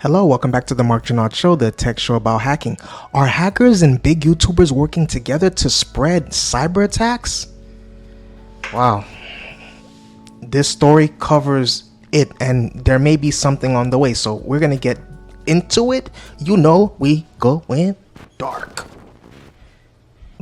Hello, welcome back to the Mark Janot Show, the tech show about hacking. Are hackers and big YouTubers working together to spread cyber attacks? Wow. This story covers it, and there may be something on the way, so we're going to get into it. You know, we go in dark.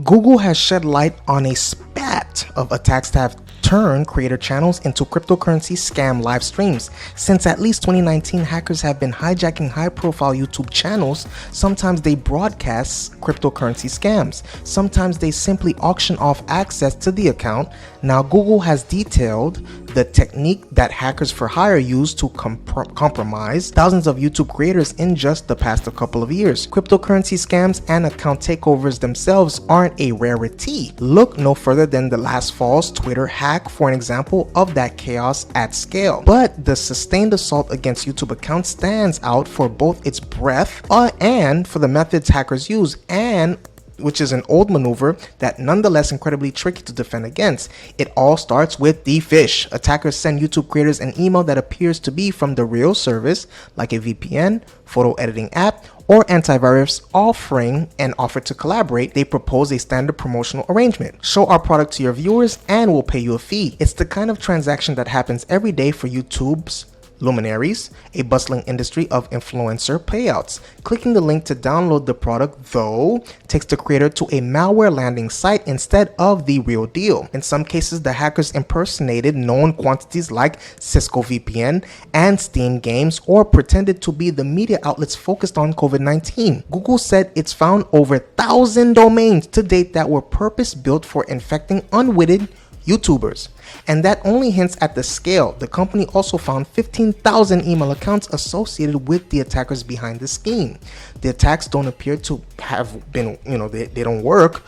Google has shed light on a spat of attacks that have turned creator channels into cryptocurrency scam live streams. Since at least 2019, hackers have been hijacking high-profile YouTube channels. Sometimes they broadcast cryptocurrency scams. Sometimes they simply auction off access to the account. Now, Google has detailed the technique that hackers for hire use to compromise thousands of YouTube creators in just the past couple of years. Cryptocurrency scams and account takeovers themselves aren't a rarity. Look no further than the last fall's Twitter hack for an example of that chaos at scale. But the sustained assault against YouTube accounts stands out for both its breadth and for the methods hackers use, and which is an old maneuver that nonetheless incredibly tricky to defend against. It all starts with the phish. Attackers send YouTube creators an email that appears to be from the real service, like a VPN, photo editing app, or antivirus, offering an offer to collaborate. They propose a standard promotional arrangement. Show our product to your viewers and we'll pay you a fee. It's the kind of transaction that happens every day for YouTube's luminaries, a bustling industry of influencer payouts. Clicking the link to download the product, though, takes the creator to a malware landing site instead of the real deal. In some cases, the hackers impersonated known quantities like Cisco VPN and Steam games, or pretended to be the media outlets focused on COVID-19. Google said it's found over 1,000 domains to date that were purpose-built for infecting unwitting YouTubers. And that only hints at the scale. The company also found 15,000 email accounts associated with the attackers behind the scheme. The attacks don't appear to have been, they don't work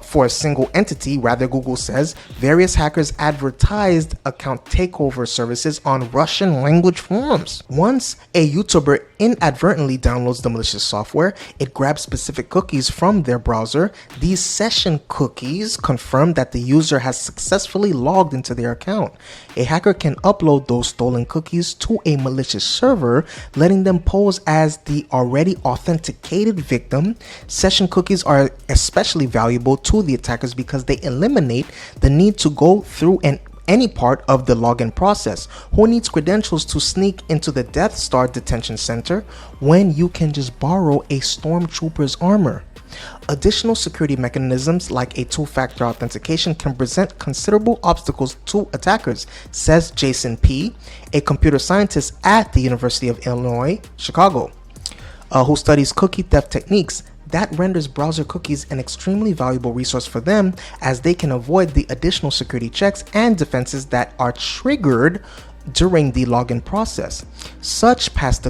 for a single entity. Rather, Google says various hackers advertised account takeover services on Russian language forums. Once a YouTuber inadvertently downloads the malicious software, it grabs specific cookies from their browser. These session cookies confirm that the user has successfully logged into their account. A hacker can upload those stolen cookies to a malicious server, letting them pose as the already authenticated victim. Session cookies are especially valuable to the attackers because they eliminate the need to go through any part of the login process. Who needs credentials to sneak into the Death Star detention center when you can just borrow a stormtrooper's armor? Additional security mechanisms like a two-factor authentication can present considerable obstacles to attackers, says Jason P., a computer scientist at the University of Illinois, Chicago, who studies cookie theft techniques. That renders browser cookies an extremely valuable resource for them, as they can avoid the additional security checks and defenses that are triggered during the login process. Such past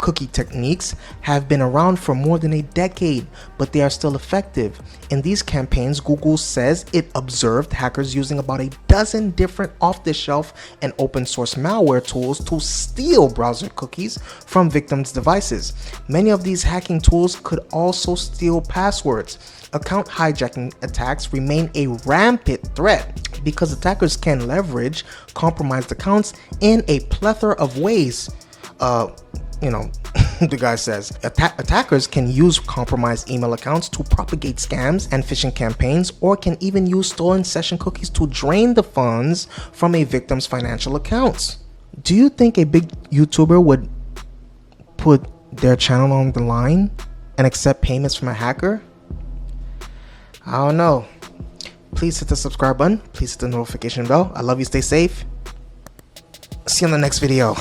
cookie techniques have been around for more than a decade, but they are still effective. In these campaigns, Google says it observed hackers using about a dozen different off-the-shelf and open-source malware tools to steal browser cookies from victims' devices. Many of these hacking tools could also steal passwords. Account hijacking attacks remain a rampant threat because attackers can leverage compromised accounts in a plethora of ways. The guy says attackers can use compromised email accounts to propagate scams and phishing campaigns, or can even use stolen session cookies to drain the funds from a victim's financial accounts. Do you think a big YouTuber would put their channel on the line and accept payments from a hacker? I don't know. Please hit the subscribe button. Please hit the notification bell. I love you. Stay safe. See you in the next video.